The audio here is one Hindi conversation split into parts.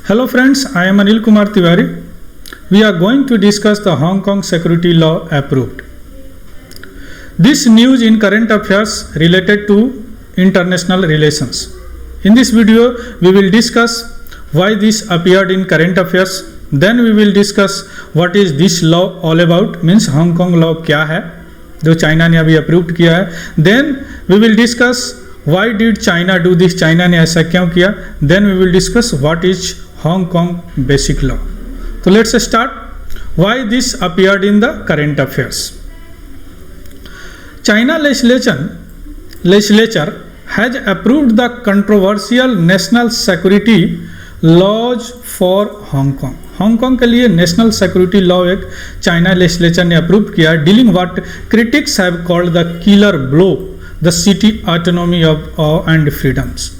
Hello friends, I am Anil Kumar Tiwari. We are going to discuss the Hong Kong Security Law approved. This news in current affairs related to international relations. In this video, we will discuss why this appeared in current affairs. Then we will discuss what is this law all about, means Hong Kong law क्या है जो चाइना ने अभी अप्रूव किया है. Then we will discuss why did China do this, China ने ऐसा क्यों किया. Then we will discuss what is Hong Kong basic law. So let's start. Why this appeared in the current affairs? China legislature has approved the controversial national security laws for Hong Kong. Hong Kong के लिए नेशनल सिक्योरिटी लॉ एक चाइना लेजिस्लेचर ने अप्रूव किया, dealing what critics have called the killer blow the city autonomy of and freedoms.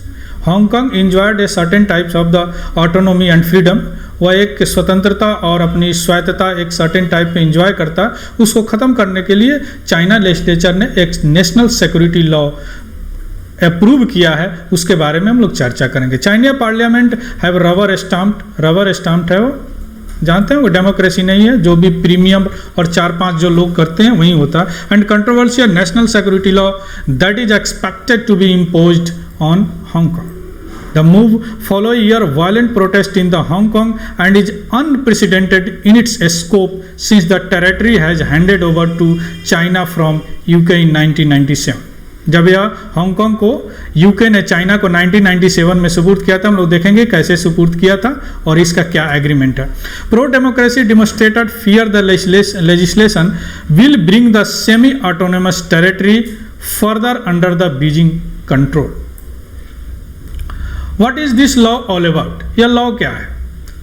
Hong Kong enjoyed a certain types of the autonomy and freedom. वह एक स्वतंत्रता और अपनी स्वायत्तता एक सर्टेन टाइप में एंजॉय करता, उसको ख़त्म करने के लिए चाइना लेजिस्लेचर ने एक नेशनल सिक्योरिटी लॉ अप्रूव किया है. उसके बारे में हम लोग चर्चा करेंगे. चाइना पार्लियामेंट हैव रबर स्टाम्प्ड है, वो जानते हैं वो डेमोक्रेसी नहीं है, जो भी प्रीमियम और 4-5 जो लोग करते हैं वही होता है. And controversial national security law that is expected to be imposed on Hong Kong. The move follow year violent protest in the Hong Kong and is unprecedented in its scope since the territory has handed over to China from UK in 1997. जब यह हांगकांग को यूके ने चाइना को 1997 में सुपुर्द किया था. हम लोग देखेंगे कैसे सुपुर्द किया था और इसका क्या एग्रीमेंट है. Pro democracy demonstrated fear the legislation will bring the semi autonomous territory further under the Beijing control. What is this law all about? यह लॉ क्या है?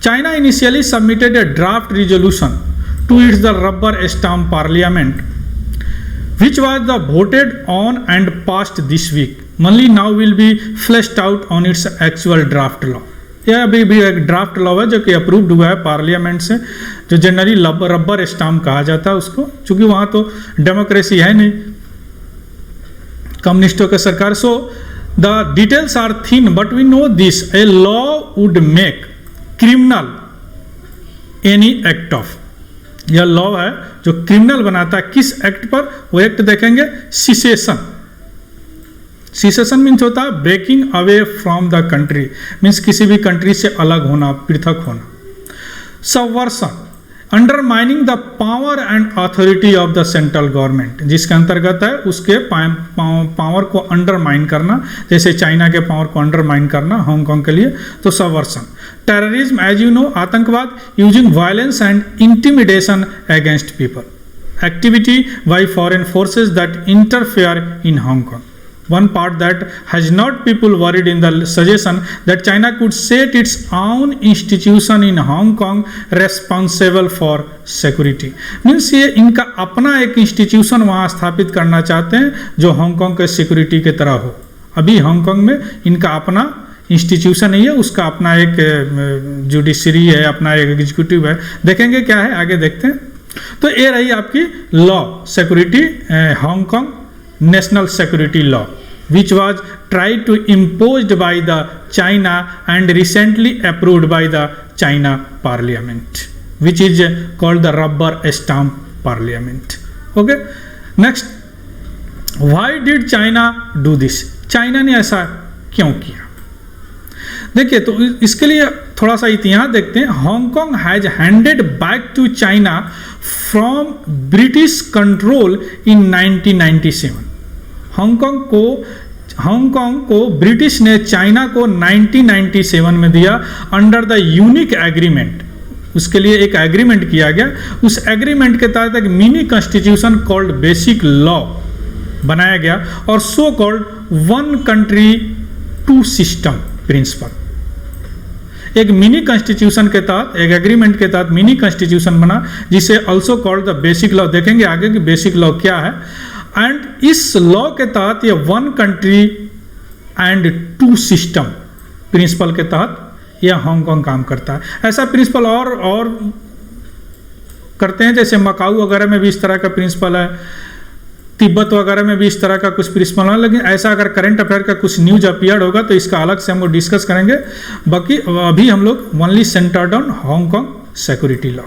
China initially submitted a draft resolution to its the rubber stamp parliament, which was the voted on and passed this week. Only now will be fleshed out on its actual draft law. यह अभी भी एक ड्राफ्ट लॉ है जो कि अप्रूव्ड हुआ है पार्लियामेंट से, जो जनरली रबर स्टाम्प कहा जाता है उसको, चूंकि वहाँ तो डेमोक्रेसी है नहीं, कम्युनिस्टों की सरकार. सो the details are thin, but we know this: a law would make criminal any act of. यह लॉ है जो क्रिमिनल बनाता है. किस एक्ट पर? वो एक्ट देखेंगे, सिसेशन. सिसेशन मीन्स होता है breaking away from the country, means किसी भी कंट्री से अलग होना, पृथक होना. Subversion, undermining the power and authority of the central government, जिसके अंतर्गत है उसके पावर को अंडरमाइन करना, जैसे चाइना के पावर को अंडरमाइन करना हांगकांग के लिए, तो Subversion. Terrorism, as you know, आतंकवाद, using violence and intimidation against people, activity by foreign forces that interfere in Hong Kong. One part that has not people worried in the suggestion that China could set its own institution in Hong Kong responsible for security. Means ये इनका अपना एक इंस्टीट्यूशन वहाँ स्थापित करना चाहते हैं जो हांगकांग के सिक्योरिटी की तरह हो. अभी हांगकांग में इनका अपना इंस्टीट्यूशन नहीं है, उसका अपना एक जुडिशरी है, अपना एक एग्जीक्यूटिव है. देखेंगे क्या है, आगे देखते हैं. तो ये रही आपकी law security, Hong Kong national security law, which was tried to imposed by the China and recently approved by the China parliament, which is called the rubber stamp parliament. Okay, next, why did China do this? China ने ऐसा क्यों किया? देखिए, तो इसके लिए थोड़ा सा इतिहास देखते हैं. Hong Kong has handed back to China from British control in 1997. Hong Kong को ब्रिटिश ने चाइना को 1997 में दिया अंडर द यूनिक एग्रीमेंट. उसके लिए एक एग्रीमेंट किया गया. उस एग्रीमेंट के तहत एक mini constitution called basic law बनाया गया और so called one country two system principle. एक मिनी कॉन्स्टिट्यूशन के तहत, एक एग्रीमेंट के तहत मिनी कॉन्स्टिट्यूशन बना, जिसे also called the basic law. देखेंगे आगे कि बेसिक लॉ क्या है. एंड इस लॉ के तहत ये one country and two system principle के तहत यह हांगकांग काम करता है. ऐसा प्रिंसिपल और करते हैं, जैसे मकाऊ वगैरह में भी इस तरह का प्रिंसिपल है. तिब्बत वगैरह में भी इस तरह का कुछ प्रिंसिपल है, लेकिन ऐसा अगर करंट अफेयर का कुछ न्यूज अपीयर्ड होगा तो इसका अलग से हम लोग डिस्कस करेंगे। बाकी अभी हम लोग only centred on Hong Kong security law.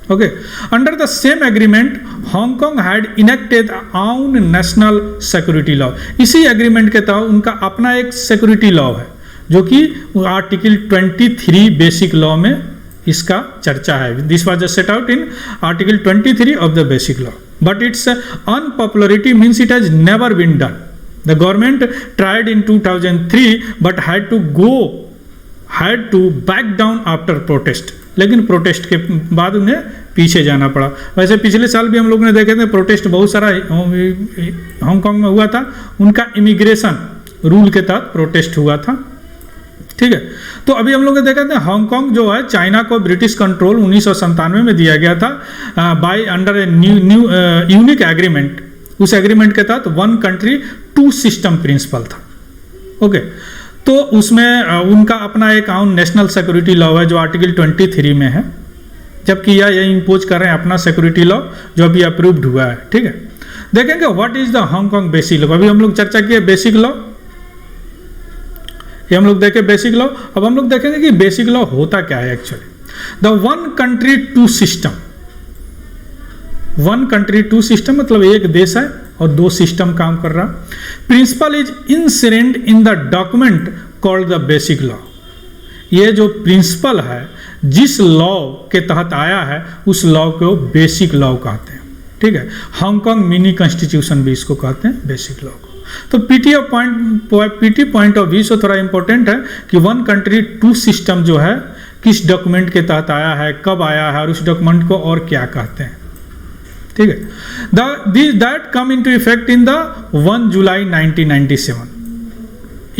Okay, under the same agreement Hong Kong had enacted own national security law. इसी एग्रीमेंट के तहत उनका अपना एक सिक्योरिटी लॉ है, जो कि आर्टिकल 23 बेसिक लॉ में इसका चर्चा है। This was set out in article 23 of the basic law, but its unpopularity means it has never been done. The government tried in 2003 but had to back down after protest, लेकिन प्रोटेस्ट के बाद उन्हें पीछे जाना पड़ा। वैसे पिछले साल भी हम लोग ने देखे थे प्रोटेस्ट बहुत सारा हांगकांग में हुआ था, उनका इमिग्रेशन रूल के तहत प्रोटेस्ट हुआ था। ठीक है, तो अभी हम लोग ने देखा था हांगकांग जो है चाइना को ब्रिटिश कंट्रोल 1997 में दिया गया था by under a new unique agreement. उस एग्रीमेंट के तहत 1 कंट्री 2 सिस्टम प्रिंसिपल था। ओके, तो उसमें उनका अपना एक नेशनल सिक्योरिटी लॉ है जो आर्टिकल 23 में है, जबकि यह इंपोज कर रहे हैं अपना सिक्योरिटी लॉ जो अभी अप्रूव्ड हुआ है। ठीक है, देखेंगे what is the Hong Kong basic law. अभी हम लोग चर्चा किए बेसिक लॉ, ये हम लोग देखे बेसिक लॉ। अब हम लोग देखेंगे कि बेसिक लॉ होता क्या है actually. The 1 country 2 system, 1 country 2 system मतलब एक देश है और 2 सिस्टम काम कर रहा। Principle is incident in the document called the basic law. ये जो प्रिंसिपल है जिस लॉ के तहत आया है उस लॉ को बेसिक लॉ कहते हैं। ठीक है, हांगकांग मिनी कॉन्स्टिट्यूशन भी इसको कहते हैं बेसिक लॉ को। तो पीटी पॉइंट ऑफ व्यू से थोड़ा इंपॉर्टेंट है कि 1 कंट्री 2 सिस्टम जो है किस डॉक्यूमेंट के तहत आया है, कब आया है और उस डॉक्यूमेंट को और क्या कहते हैं। ठीक है, that come into effect in the 1 जुलाई 1997।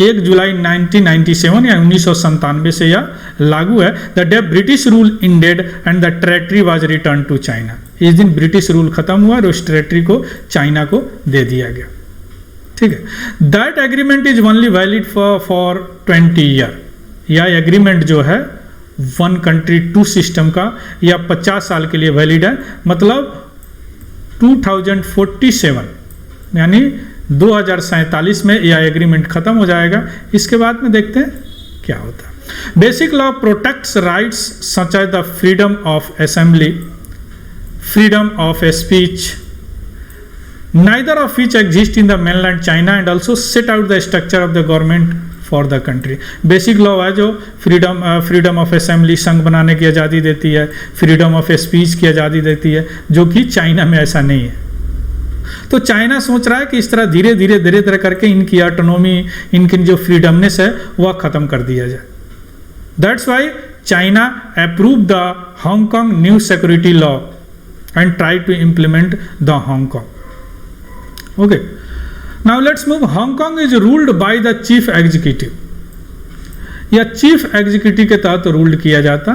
1 जुलाई 1997 या 1997 से यह लागू है। The day British rule ended and the territory was return to China. इस दिन ब्रिटिश रूल खत्म हुआ और उस टेरिटरी को चाइना को दे दिया गया। ठीक है, that agreement is only valid for 20 year. यह एग्रीमेंट जो है 1 कंट्री 2 सिस्टम का या 50 साल के लिए वैलिड है, मतलब 2047 यानी 2047 में यह एग्रीमेंट खत्म हो जाएगा। इसके बाद में देखते हैं क्या होता है। Basic law protects rights such as the freedom of assembly, freedom of speech, neither of which exist in the mainland China and also set out the structure of the government for the country। Basic law है जो फ्रीडम ऑफ असेंबली, संघ बनाने की आज़ादी देती है, फ्रीडम ऑफ स्पीच की आज़ादी देती है, जो कि चाइना में ऐसा नहीं है। तो चाइना सोच रहा है कि इस तरह धीरे धीरे करके इनकी ऑटोनॉमी, इनकी जो फ्रीडमनेस है वह खत्म कर दिया जाए। That's why China approve the Hong Kong new security law and try to implement the Hong Kong. Okay, now let's move. Hong Kong is ruled by the chief executive। या चीफ एग्जीक्यूटिव के तहत रूल्ड किया जाता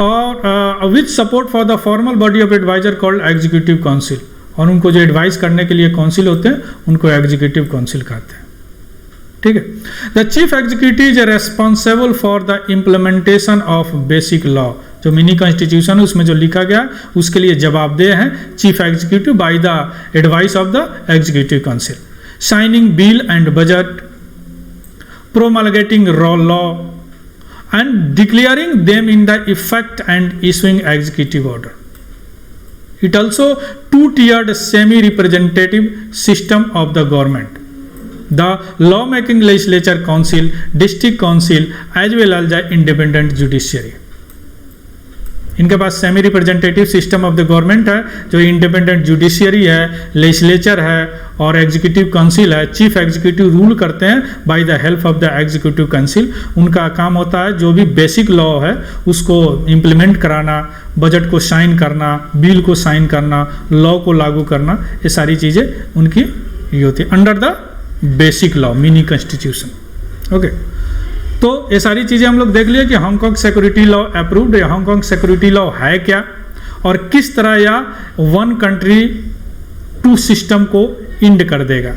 और with support for the formal body of adviser called executive council. और उनको जो एडवाइस करने के लिए काउंसिल होते हैं उनको एग्जीक्यूटिव काउंसिल कहते हैं। ठीक है, the chief executive is responsible for the implementation of basic law. जो मिनी कॉन्स्टिट्यूशन है उसमें जो लिखा गया उसके लिए जवाबदेह है chief executive by the advice of the executive council, signing bill and budget, promulgating law and declaring them in the effect and issuing executive order. It also 2-tiered semi representative system of the government, the law making legislature council, district council as well as the independent judiciary। इनके पास semi representative system of the government है, जो इंडिपेंडेंट जुडिशियरी है, लेजिस्लेचर है और एग्जीक्यूटिव काउंसिल है। चीफ एग्जीक्यूटिव रूल करते हैं by the help of the executive council. उनका काम होता है जो भी बेसिक लॉ है उसको इम्प्लीमेंट कराना, बजट को साइन करना, बिल को साइन करना, लॉ को लागू करना, ये सारी चीज़ें उनकी ये होती है under the basic law mini constitution. Okay, तो ये सारी चीज़ें हम लोग देख लिए कि हांगकांग सिक्योरिटी लॉ अप्रूव्ड है। हांगकांग सिक्योरिटी लॉ है क्या और किस तरह यह 1 कंट्री 2 सिस्टम को इंड कर देगा,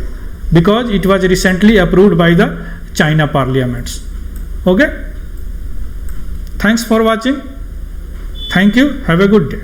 because it was recently approved by the China parliaments. Okay, thanks for watching, thank you, have a good day.